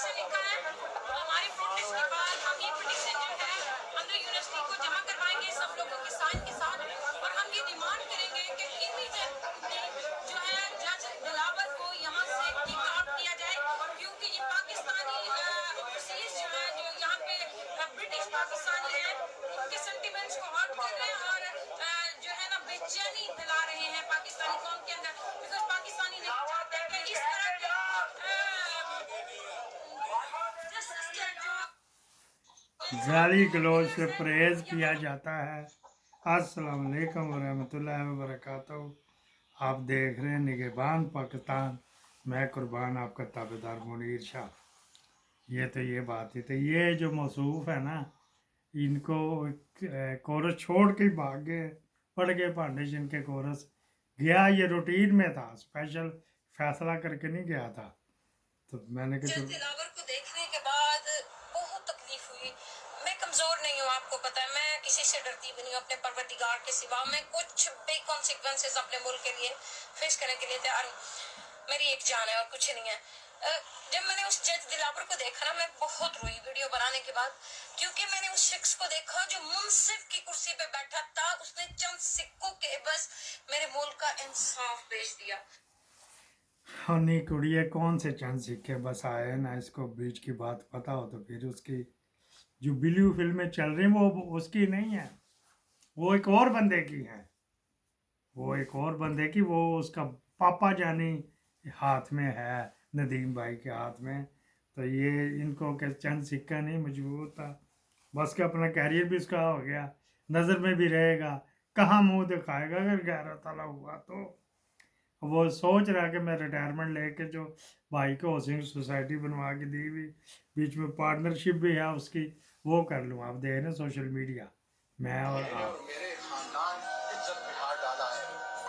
से लिखा है हमारे प्रोटेस्ट के बाद हम ये पिटीशन जो है अंदर यूनिवर्सिटी को जमा करवाएंगे सब लोगों के साइन के साथ और हम ये डिमांड करेंगे कि इमीडिएटली जो है जज दिलावर को यहाँ से किक आउट किया जाए क्योंकि ये पाकिस्तानी ओवरसीज जो है जो यहाँ पे ब्रिटिश पाकिस्तानी है उनके सेंटिमेंट्स को हर्ट कर रहे हैं और जो है ना बेचैनी फैला रहे हैं पाकिस्तानी कौम के अंदर बिकॉज पाकिस्तानी नहीं चाहते कि इस तरह के जस्टिस के जो गाली गलौज से परहेज किया जाता है। अस्सलाम वालेकुम वरहमतुल्लाहि वबरकातुहू। आप देख रहे हैं निगहबान पाकिस्तान, मैं कुर्बान आपका ताबेदार मुनीर शाह। ये बात है तो ये जो मौसूफ है ना, इनको कोरस छोड़ के भाग गए, पड़ गए फाउंडेशन के कोरस। गया ये रूटीन में था, स्पेशल फैसला करके नहीं गया था। तो मैंने कहा दिलावर को देखने के बाद बहुत तकलीफ हुई। मैं कमजोर नहीं हूँ, आपको पता है, मैं किसी से डरती भी नहीं हूँ अपने परवरदिगार के सिवा। मैं कुछ भी कॉन्सिक्वेंसेस अपने मुल्क के लिए फेस करने के लिए तैयार हूँ। मेरी एक जान है और कुछ नहीं है। जब मैंने उस जज दिलावर को देखा ना, मैं बहुत रोई वीडियो बनाने के बाद, क्योंकि मैंने उस शख्स को देखा जो मुंसिफ की कुर्सी पे बैठा था। उसने चंद सिक्कों के बस मेरे मुल्क का इंसाफ बेच दिया। हनी कुड़िए कौन से चंद सिक्के बस आए ना, इसको बीच की बात पता हो तो फिर उसकी जो ब्लू फिल्में चल रही वो उसकी नहीं है, वो एक और बंदे की है। वो एक और बंदे की, वो उसका पापा जानी हाथ में है, नदीम भाई के हाथ में। तो ये इनको के चंद सिक्का नहीं मजबूत था, बस का अपना कैरियर भी उसका हो गया, नज़र में भी रहेगा, कहाँ मुंह दिखाएगा अगर 11 ताला हुआ तो। वो सोच रहा कि मैं रिटायरमेंट लेके जो भाई को हाउसिंग सोसाइटी बनवा के दी हुई, बीच में पार्टनरशिप भी है उसकी, वो कर लूँ। आप देख रहे हैं सोशल मीडिया, मैं और आप। मेरे खानदान इज्जत में हाथ डाला है।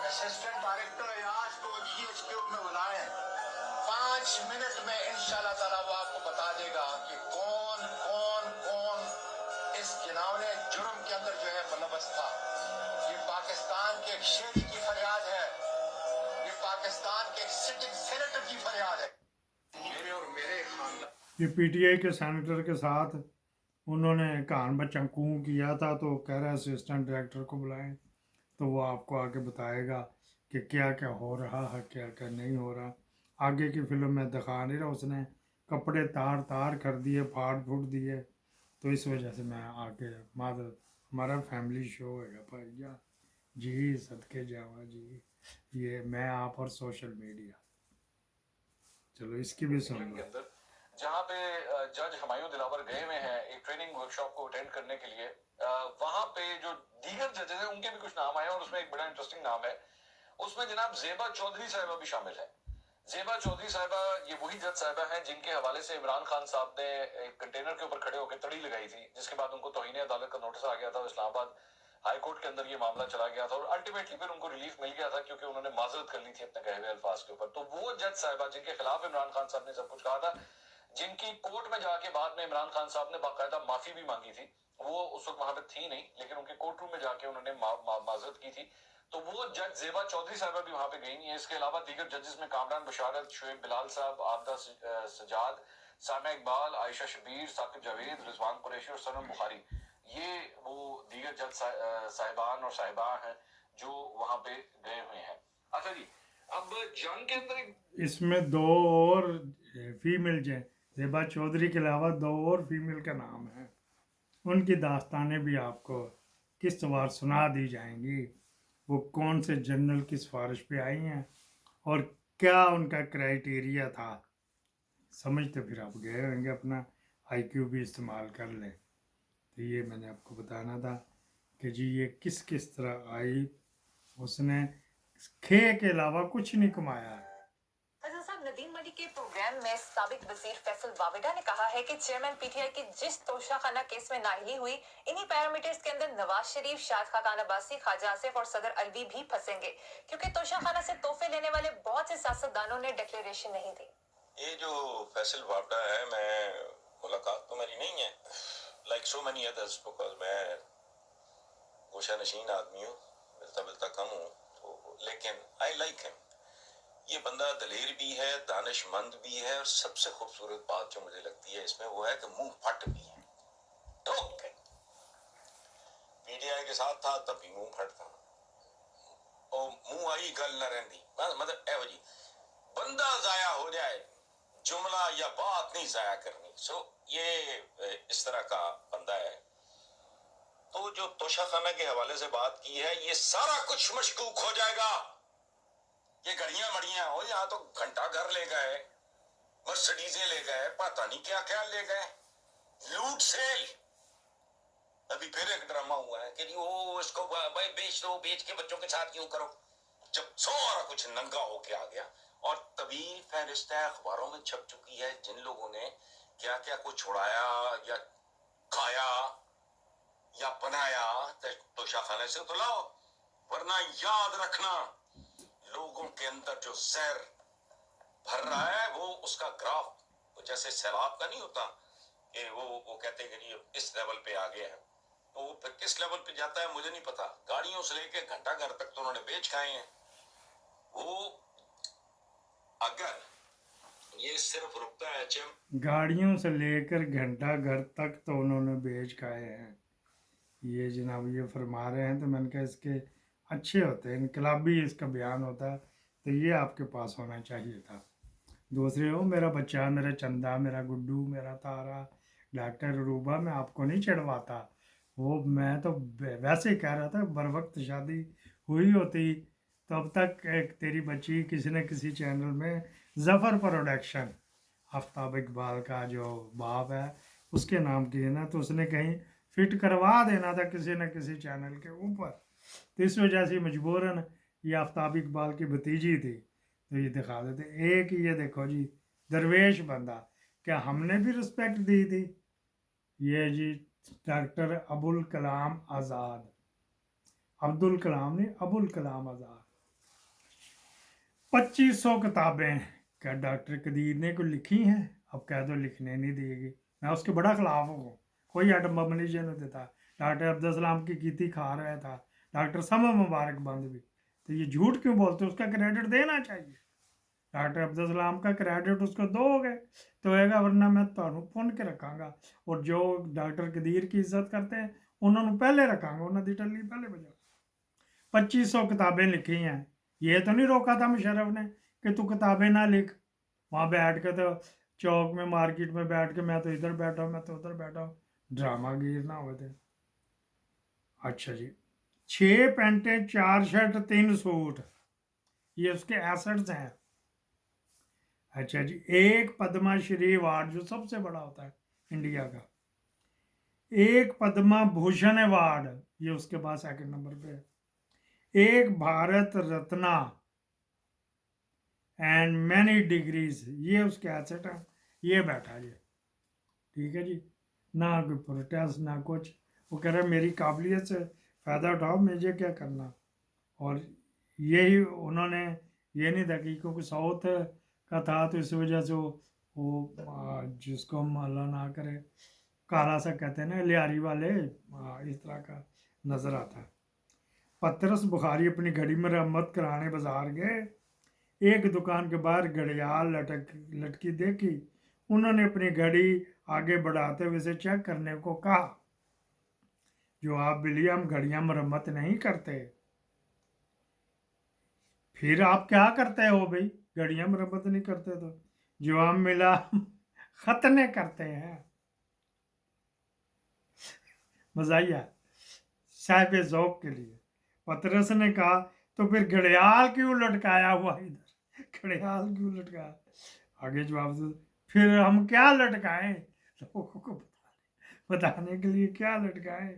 असिस्टेंट डायरेक्टर अयाज को जीएचक्यू में बुलाए, 5 मिनट में इंशाल्लाह ताला वो आपको बता देगा कि कौन कौन कौन इस गिनावने जुर्म के अंदर जो है मुलव्वस था। ये पाकिस्तान के एक शेरी की फरियाद है, ये पाकिस्तान के एक सिटिंग सेनेटर की फरियाद है। मेरे और मेरे खानदान ये पीटीआई के सेनेटर के साथ उन्होंने कान बच्चा कूं किया था, तो कह रहा है असिस्टेंट डायरेक्टर को बुलाएं, तो वो आपको आके बताएगा कि क्या क्या हो रहा है, क्या क्या नहीं हो रहा। आगे की फिल्म में दिखा नहीं रहा, उसने कपड़े तार तार कर दिए, फाड़ फूट दिए। तो इस वजह से मैं आके मादर, हमारा फैमिली शो है भैया जी, सदके जावा जी, ये मैं आप और सोशल मीडिया। चलो इसकी भी सुन लो। जहाँ पे जज हुमायूं दिलावर गए हुए हैं एक ट्रेनिंग वर्कशॉप को अटेंड करने के लिए, वहां पे जो दीगर जजेस हैं उनके भी कुछ नाम आए और उसमें एक बड़ा इंटरेस्टिंग नाम है, उसमें जनाब ज़ेबा चौधरी साहिबा भी शामिल है। ज़ेबा चौधरी साहिबा ये वही जज साहिबा हैं जिनके हवाले से इमरान खान साहब ने एक कंटेनर के ऊपर खड़े होकर तड़ी लगाई थी, जिसके बाद उनको तौहीन अदालत का नोटिस आ गया था। इस्लामाबाद हाई कोर्ट के अंदर ये मामला चला गया था और अल्टीमेटली फिर उनको रिलीफ मिल गया था क्योंकि उन्होंने माजरत कर ली थी अपने कहे हुए अल्फाज के ऊपर। तो वो जज साहिबा जिनके खिलाफ इमरान खान साहब ने सब कुछ कहा था, जिनकी कोर्ट में जाके बाद में इमरान खान साहब ने बाकायदा माफी भी मांगी थी, वो उस वक्त वहां पे थी नहीं, लेकिन उनके कोर्ट रूम में जाके उन्होंने माजरत की थी। तो वो जज ज़ेबा चौधरी साहबा भी वहां पे गई नहीं है। इसके अलावा दीगर जजेस में कामरान बशारत, शुएब बिलाल साहब, आबदा सजाद, सामिया इकबाल, आयशा शबीर, साकिब जावेद, रिजवान कुरैशी और सनम बुखारी, ये वो दीगर जज साहिबान और साहिबान हैं जो वहां पे गए हुए हैं। अच्छा जी, अब जंग के अंदर इसमें दो और फीमेल हैं, ज़ेबा चौधरी के अलावा दो और फीमेल का नाम है, उनकी दास्तानें भी आपको किस बार सुना दी जाएंगी। वो कौन से जनरल की सिफारिश पे आई हैं और क्या उनका क्राइटेरिया था, समझ तो फिर आप गए होंगे, अपना आईक्यू भी इस्तेमाल कर लें। तो ये मैंने आपको बताना था कि जी ये किस किस तरह आई, उसने खे के अलावा कुछ नहीं कमाया है। नदीम मलिक के प्रोग्राम में साबिक वजीर फैसल वाविडा ने कहा है कि चेयरमैन पीटीआई की जिस तोशाखाना केस में नाअहली हुई, इन्हीं पैरामीटर्स के अंदर नवाज शरीफ, शाद खान अब्बासी, ख्वाजा आसिफ और सदर अलवी भी फंसेंगे, क्योंकि तोशाखाना से तोहफे लेने वाले बहुत से सियासतदानों ने डिक्लेरेशन नहीं दी। ये जो फैसल वाविडा है, मैं मुलाकात तो मेरी नहीं है like so many others, because मैं गोशा नशीन आदमी हूँ, मिलता मिलता कम हूँ, तो लेकिन आई लाइक हिम। یہ بندہ دلیر بھی ہے، دانشمند بھی ہے، اور سب سے خوبصورت بات جو مجھے لگتی ہے اس میں وہ ہے کہ منہ پھٹ بھی ہے. ٹھوک کے پی ٹی آئی کے ساتھ تھا تب بھی منہ پھٹ تھا، اور منہ آئی گل نہ رہندی. مطلب اے جی بندہ ضائع ہو جائے جملہ یا بات نہیں ضائع کرنی. سو یہ اس طرح کا بندہ ہے. تو جو توشہ خانہ کے حوالے سے بات کی ہے، یہ سارا کچھ مشکوک ہو جائے گا. یہ گھڑیاں مڑیاں ہو، یہاں تو گھنٹہ گھر لے گئے، مرسڈیزیں لے گئے، پتہ نہیں کیا کیا لے گئے، لوٹ سیل. ابھی پھر ایک ڈرامہ ہوا ہے کہ جی وہ اس کو بھائی بیچ دو، بیچ کے بچوں کے ساتھ کیوں کرو. جب سارا کچھ ننگا ہو کے آ گیا، اور طویل فہرست ہے اخباروں میں چھپ چکی ہے جن لوگوں نے کیا کیا کچھ چھڑایا یا کھایا یا بنایا توشہ خانے سے. تو لاؤ، ورنہ یاد رکھنا لوگوں کے اندر جو زہر بھر رہا ہے وہ اس کا گراف جیسے سیلاب کا نہیں ہوتا کہ وہ کہتے ہیں کہ جی اس لیول پہ آ گیا ہے، تو وہ پھر کس لیول پہ جاتا ہے مجھے نہیں پتا. گاڑیوں سے لے کے گھنٹہ گھر تک تو انہوں نے بیچ کھائے ہیں. وہ اگر یہ صرف رکتا ہے ایچ ایم، گاڑیوں سے لے کر گھنٹہ گھر تک تو انہوں نے بیچ کھائے ہیں. یہ جناب یہ فرما رہے ہیں تو میں نے کہا اس کے اچھے ہوتے ہیں، انقلابی اس کا بیان ہوتا ہے تو یہ آپ کے پاس ہونا چاہیے تھا. دوسرے ہو میرا بچہ، میرا چندہ، میرا گڈو، میرا تارا، ڈاکٹر روبا، میں آپ کو نہیں چڑھواتا. وہ میں تو ویسے ہی کہہ رہا تھا بر وقت شادی ہوئی ہوتی تو اب تک ایک تیری بچی کسی نہ کسی چینل میں ظفر پروڈکشن آفتاب اقبال کا جو باپ ہے اس کے نام کی ہے نا، تو اس نے کہیں فٹ کروا دینا تھا کسی نہ کسی چینل کے اوپر. تو اس وجہ سے مجبوراً یہ آفتاب اقبال کی بھتیجی تھی تو یہ دکھا دیتے. ایک یہ دیکھو جی درویش بندہ، کیا ہم نے بھی رسپیکٹ دی تھی؟ یہ جی ڈاکٹر ابوالکلام آزاد، عبدالکلام نہیں، ابوالکلام آزاد. 2500 کتابیں کیا ڈاکٹر قدیر نے کو لکھی ہیں؟ اب کہہ دو لکھنے نہیں دے گی، میں اس کے بڑا خلاف ہوں. کوئی ایٹم بم نہیں دیتا. ڈاکٹر عبدالسلام کی کیتی کھا رہا تھا، ڈاکٹر سما مبارک بند بھی. تو یہ جھوٹ کیوں بولتے؟ اس کا کریڈٹ دینا چاہیے. ڈاکٹر عبدالسلام کا کریڈٹ اس کو دو گے تو ہوئے گا، ورنہ میں تمہیں پن کے رکھاں گا. اور جو ڈاکٹر قدیر کی عزت کرتے ہیں انہوں نے پہلے رکھاں گا، انہوں نے ٹلی پہلے بجا. 2500 کتابیں لکھی ہیں. یہ تو نہیں روکا تھا مشرف نے کہ تو کتابیں نہ لکھ. وہاں بیٹھ کے تو چوک میں مارکیٹ میں بیٹھ کے میں تو ادھر بیٹھا ہوں، میں تو ادھر بیٹھا ہوں، ڈرامہ گیر نہ ہوئے تھے. اچھا جی 6 پینٹیں 4 شرٹ 3 سوٹ یہ اس کے ایسٹس ہیں. اچھا جی ایک پدما شری ایوارڈ جو سب سے بڑا ہوتا ہے انڈیا کا، ایک پدما بھوشن ایوارڈ یہ اس کے پاس سیکنڈ نمبر پہ ہے، ایک Bharat Ratna and many degrees یہ اس کے ایسٹ ہیں. یہ بیٹھا جی ٹھیک ہے جی، نہ کوئی پروٹیسٹ نہ کچھ. وہ کہہ رہے میری قابلیت سے فائدہ اٹھاؤ، مجھے کیا کرنا. اور یہی انہوں نے یہ نہیں تھا کہ کیونکہ ساؤتھ کا تھا تو اس وجہ سے وہ جس کو ہم اللہ نہ کرے کالا سا کہتے ہیں نا لیاری والے، اس طرح کا نظر آتا ہے. پطرس بخاری اپنی گھڑی مرمت کرانے بازار گئے، ایک دکان کے باہر گھڑیال لٹکی دیکھی. انہوں نے اپنی گھڑی آگے بڑھاتے ہوئے اسے چیک کرنے کو کہا. جو آپ بلی ہم گھڑیاں مرمت نہیں کرتے، پھر آپ کیا کرتے ہو بھائی؟ گھڑیاں مرمت نہیں کرتے تو جو ہم ملا ختنے کرتے ہیں. مزاحیہ صاحب ذوق کے لیے. پطرس نے کہا تو پھر گھڑیال کیوں لٹکایا ہوا ادھر؟ گھڑیال کیوں لٹکایا؟ آگے جواب دو پھر ہم کیا لٹکائیں لوگوں کو بتانے کے لیے کیا لٹکائیں.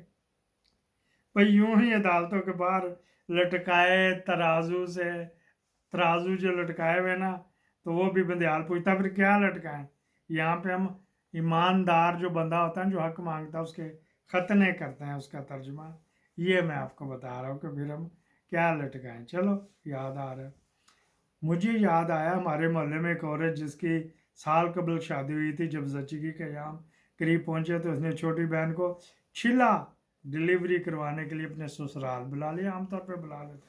بھائی یوں ہی عدالتوں کے باہر لٹکائے ترازو جو لٹکائے ہوئے نا تو وہ بھی بندیال پوچھتا پھر کیا لٹکائیں. یہاں پہ ہم ایماندار جو بندہ ہوتا ہے جو حق مانگتا ہے اس کے ختنے کرتے ہیں، اس کا ترجمہ یہ میں آپ کو بتا رہا ہوں کہ پھر ہم کیا لٹکائیں. چلو یاد آ رہا ہے مجھے، یاد آیا ہمارے محلے میں ایک عورت جس کی سال قبل شادی ہوئی تھی، جب زچگی کے ایام قریب پہنچے تو اس نے چھوٹی بہن کو چھلا ڈلیوری کروانے کے لیے اپنے سسرال بلا لیا. عام طور پہ بلا لیتے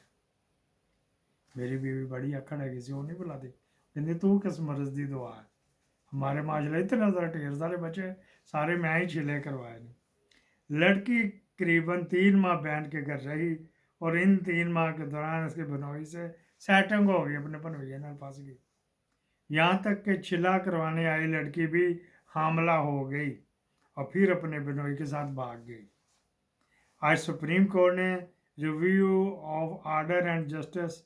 मेरी बीवी बड़ी अकड़ है, किसी को नहीं बुलाती, कहती तू किस मर्ज दी दुआ है, हमारे माशरे इतने ज़्यादा ढेर सारे बच्चे सारे मैं ही छिले करवाए नहीं। लड़की करीबन 3 माह बहन के घर रही और इन 3 माह के दौरान इसके बनोई से सेटिंग हो गई, अपने बनोइया नाल फंस गई। यहाँ तक कि छिला करवाने आई लड़की भी हामला हो गई और फिर अपने बिनोई के साथ भाग गई। आज सुप्रीम कोर्ट ने review of order and justice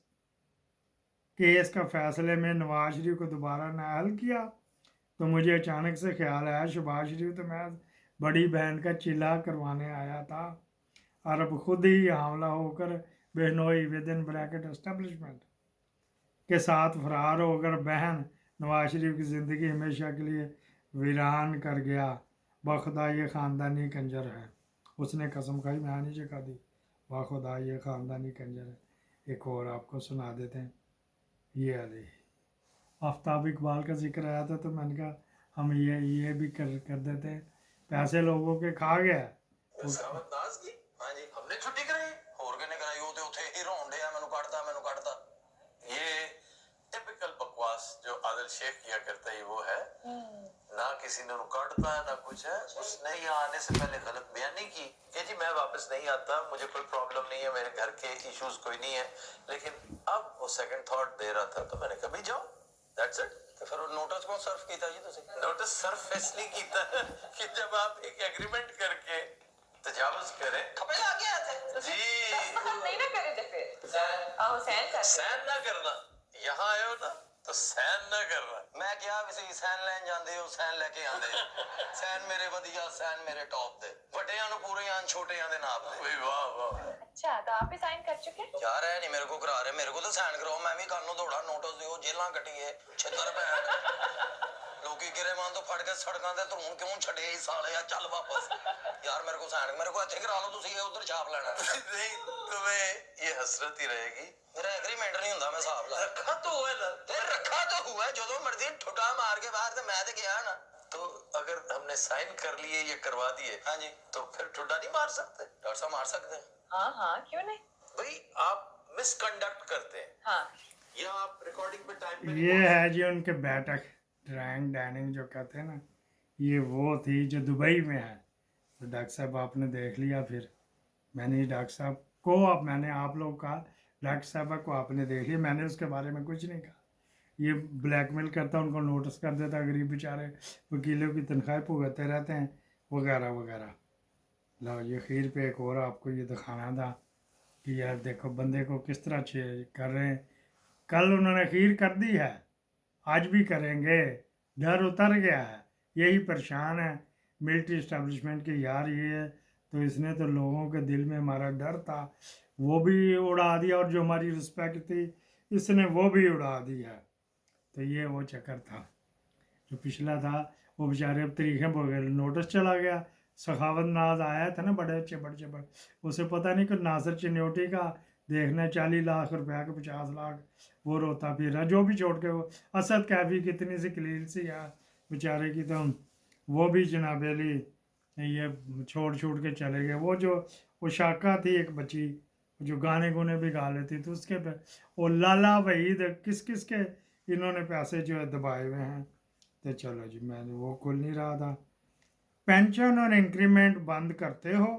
case का फैसले में नवाज शरीफ को दोबारा नाअहल किया, तो मुझे अचानक से ख्याल आया शहबाज शरीफ तो मैं बड़ी बहन का चिल्ला करवाने आया था और अब खुद ही हमला होकर बिनोई विद इन ब्रैकेट एस्टेब्लिशमेंट के साथ फरार होकर बहन नवाज शरीफ की ज़िंदगी हमेशा के लिए वीरान कर गया। बखुदा ये ख़ानदानी कंजर है, उसने कसम खाई, मैं नहीं चखा दी, बखुदा ये ख़ानदानी कंजर है। एक और आपको सुना देते हैं, ये अली आफ्ताब इकबाल का जिक्र आया था तो मैंने कहा हम ये भी कर देते हैं, पैसे लोगों के खा गया। ਸਰਾਵਤ ਨਾਜ਼ ਕੀ ਹਾਂਜੀ हमने छुट्टी कराई ਹੋਰ ਕਿਨੇ ਕਰਾਈ ਉਹ ਤੇ ਉੱਥੇ ਹੀ ਰੋਣ ਡਿਆ ਮੈਨੂੰ ਕੱਢਦਾ ये टिपिकल बकवास जो आदिल शेख किया करता है वो है ना किसी ने काटता है ना कुछ है। उसने यहाँ आने से पहले गलत बयानी की कि जी मैं वापस नहीं आता, मुझे कोई प्रॉब्लम नहीं है, मेरे घर के इश्यूज कोई नहीं है, लेकिन अब वो सेकंड थॉट दे रहा था तो मैंने कहा भी जाओ, दैट्स इट। तो फिर वो नोटिस कौन सर्व किया जी तुझे? नोटिस सर्व इसलिए किया कि जब आप एक एग्रीमेंट करके तजावुज करें खपे आ गया थे जी नहीं ना करे थे फिर सहन ना करना, यहाँ आए हो ना तो सहन ना करना। मैं क्या वैसे सहन लैन जाते हो, सहन लेके आंदे सहन मेरे वधिया, सहन मेरे टॉप दे, ਵੱਡਿਆਂ ਨੂੰ ਪੂਰੇ ਆਂ ਛੋਟਿਆਂ ਦੇ ਨਾਪ ਦੇ। ਓਏ ਵਾਹ ਵਾਹ। अच्छा तो आप भी साइन कर चुके? यार है नहीं मेरे को करा रहे, मेरे को तो साइन कराओ, मैं भी कानून दौड़ा, नोटिस दियो, जेलां कटिए, छितर पैन लोकी गिरेमान तो फड़ के सड़कों ते धून क्यों छड़े साले, चल वापस यार मेरे को साइन, मेरे को अच्छे करा लो, तुसी ये उधर छाप लेना नहीं तुम्हें ये हसरत ही रहेगी। मेरा एग्रीमेंट नहीं हुंदा, मैं हिसाब ला रखा तो हुआ ना, ते रखा तो हुआ, जो मर्जी ठुटा मार के बाहर ते मैं ते गया ना। तो अगर हमने साइन कर लिए ये करवा दिए हाँ जी तो फिर ठुटा नहीं मार सकते? डॉक्टर साहब मार सकते हैं? हाँ हाँ क्यों नहीं भाई आप मिसकंडक्ट करते हैं हाँ या आप रिकॉर्डिंग पे टाइम पे ये है जी उनके बैठक ड्राइंग डाइनिंग जो कहते हैं ना, ये वो थी जो दुबई में है। तो डॉक्टर साहब आपने देख लिया, फिर मैंने डॉक्टर साहब को मैंने आप लोग कहा डॉक्टर साहब को आपने देख लिया, मैंने उसके बारे में कुछ नहीं कहा। ये ब्लैकमेल करता, उनको नोटिस कर देता, गरीब बेचारे वकीलों की तनख्वाह भुगतते रहते हैं वगैरह वगैरह। लो ये खीर पे एक और आपको ये दिखाना था कि यार देखो बंदे को किस तरह कर रहे हैं। कल उन्होंने खीर कर दी है, आज भी करेंगे, डर उतर गया है, यही परेशान है मिलिट्री इस्टेब्लिशमेंट के। यार ये तो इसने तो लोगों के दिल में हमारा डर था वो भी उड़ा दिया, और जो हमारी रिस्पेक्ट थी इसने वो भी उड़ा दी है। तो ये वो चक्कर था जो पिछला था, वो बेचारे अब तरीक़े वगैरह नोटिस चला गया। सखावत नाज आया था ना, बड़े चबड़ उसे पता नहीं कि नासिर चिन्योटी का देखना 40 लाख रुपया का 50 लाख वो रोता फिर रहा, जो भी छोड़ के वो असद कैफी कितनी सी कलील सी यार बेचारे की, तो वो भी जनाब अली ये छोड़ के चले गए। वो जो वो शाका थी एक बच्ची जो गाने गुने भी गा लेती थी, उसके पे वो लाला वहीद किस किस के इन्होंने पैसे जो है दबाए हुए हैं। तो चलो जी मैं वो खुल नहीं रहा था। पेंशन और इंक्रीमेंट बंद करते हो,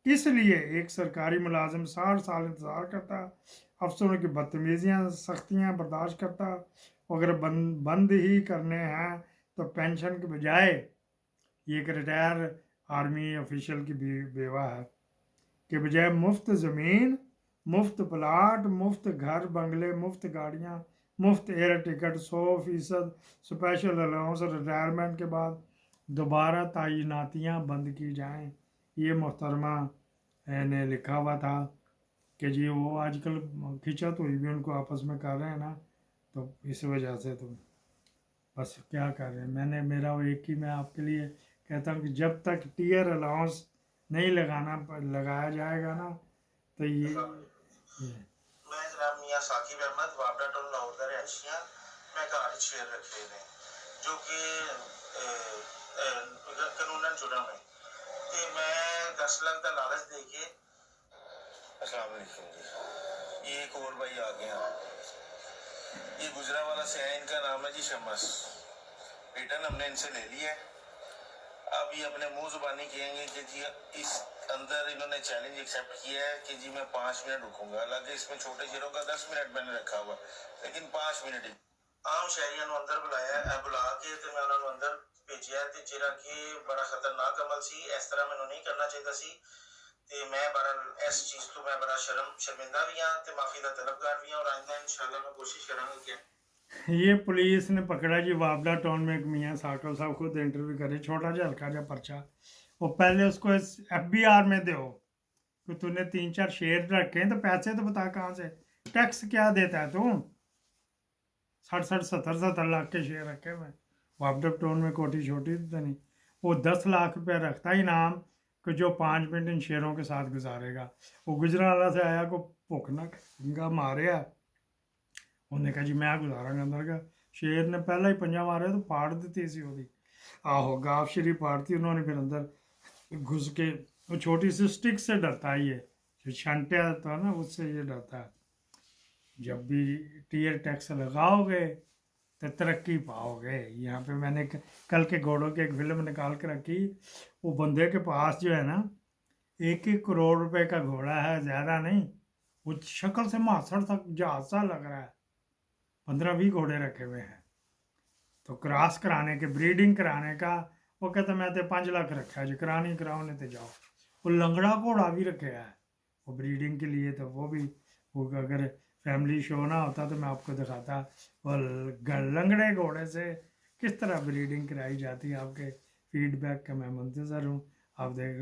इसलिए एक सरकारी मुलाजिम 60 साल इंतज़ार करता, अफसरों की बदतमीजियाँ सख्तियाँ बर्दाश्त करता। अगर बंद ही करने हैं तो पेंशन के बजाय, ये एक रिटायर आर्मी ऑफिशियल की बेवा है, के बजाय मुफ्त ज़मीन, मुफ्त प्लाट, मुफ्त घर बंगले, मुफ्त गाड़ियाँ, मुफ्त air ticket, 100% special allowance, retirement के बाद दोबारा तैनातियाँ बंद की जाएं। ये मोहतरमा ने लिखा हुआ था कि जी वो आजकल खिंचत हुई भी उनको आपस में कर रहे हैं ना, तो इस वजह से तो बस क्या कर रहे हैं। मेरा वो एक ही मैं आपके लिए कहता हूँ कि जब तक टीयर अलाउंस नहीं लगाया जाएगा ना तो ये मैं जनाब मियाँ साकिब अहमद वापडा टोल लाहौर का रहायशी, मैं घर शेयर रखे ने जो कि कानूनन जुड़ा में तो मैं 10 लाख का लालच देके। अस्सलाम वालेकुम जी, ये एक और भाई आ गया, ये गुजरावाला से है, इनका नाम है जी शमस। रिटर्न हमने इनसे ले लिया है। अब ये अपने मुंह जुबानी कहेंगे कि जी इस अंदर इन्होंने चैलेंज एक्सेप्ट किया है कि जी मैं 5 मिनट रुकूंगा। हालांकि इसमें छोटे शेरों का 10 मिनट मैंने रखा हुआ, लेकिन 5 मिनट ही। आम शहरियों ਨੂੰ ਅੰਦਰ ਬੁਲਾਇਆ, ਬੁਲਾ ਕੇ ਤੇ ਮੈਂ ਉਹਨਾਂ ਨੂੰ ਅੰਦਰ ਭੇਜਿਆ ਤੇ ਜਿਹੜਾ ਕਿ ਬੜਾ ਖਤਰਨਾਕ ਅਮਲ ਸੀ, ਇਸ ਤਰ੍ਹਾਂ ਮੈਨੂੰ ਨਹੀਂ ਕਰਨਾ ਚਾਹੀਦਾ ਸੀ ਤੇ ਮੈਂ ਬੜਾ ਇਸ ਚੀਜ਼ ਤੋਂ ਮੈਂ ਬੜਾ ਸ਼ਰਮਿੰਦਾ ਵੀ ਹਾਂ ਤੇ ਮਾਫੀ ਦਾ ਤਲਬਗਾਰ ਵੀ ਹਾਂ, ਔਰ ਆਇੰਦਾ इंशाल्लाह मैं कोशिश करूंगा कि ये पुलिस ने पकड़ा जी वाबला टाउन में एक मियाँ साकल साहब खुद इंटरव्यू करे, छोटा सा हल्का सा पर्चा। वो पहले उसको FBR में दो कि तूने 3-4 शेयर रखे हैं तो पैसे तो बता कहाँ से, टैक्स क्या देता है तू? 60-60, 70-70 लाख के शेयर रखे हुए। वाबला टाउन में कोठी छोटी तो नहीं। वो 10 लाख रुपया रखता ही नाम कि जो 5 मिनट इन शेयरों के साथ गुजारेगा। वो गुजरावाला से आया को भुख ना मारे। ਉਹਨੇ ਕਹਾ ਜੀ ਮੈਂ ਗੁਜ਼ਾਰਾਂਗਾ ਅੰਦਰ का शेर ने पहला ही पंजा मारे तो फाड़ दी सी ਉਹਦੀ आहो गाफ शरीफ फाड़ती उन्होंने। फिर अंदर घुस के, वो छोटी सी स्टिक से डरता है, ये जो छंटिया था ना उससे ये डरता है। जब भी टीयर टैक्स लगाओगे तो तरक्की पाओगे। यहाँ पे मैंने कल के घोड़ों की एक फिल्म निकाल के रखी। वो बंदे के पास जो है ना 1-1 करोड़ रुपए का घोड़ा है, ज़्यादा नहीं। वो शक्ल से मासड़ तक जहाज सा लग रहा है। 15-20 घोड़े रखे हुए हैं। तो क्रॉस कराने के, ब्रीडिंग कराने का वो कहते मैं तो 5 लाख रखा है जी, करानी कराओ नहीं तो जाओ। वो लंगड़ा घोड़ा भी रखे है वो ब्रीडिंग के लिए। तो वो भी, वो अगर फैमिली शो ना होता तो मैं आपको दिखाता वो लंगड़े घोड़े से किस तरह ब्रीडिंग कराई जाती है। आपके फीडबैक का मैं मुंतज़र हूँ, आप देख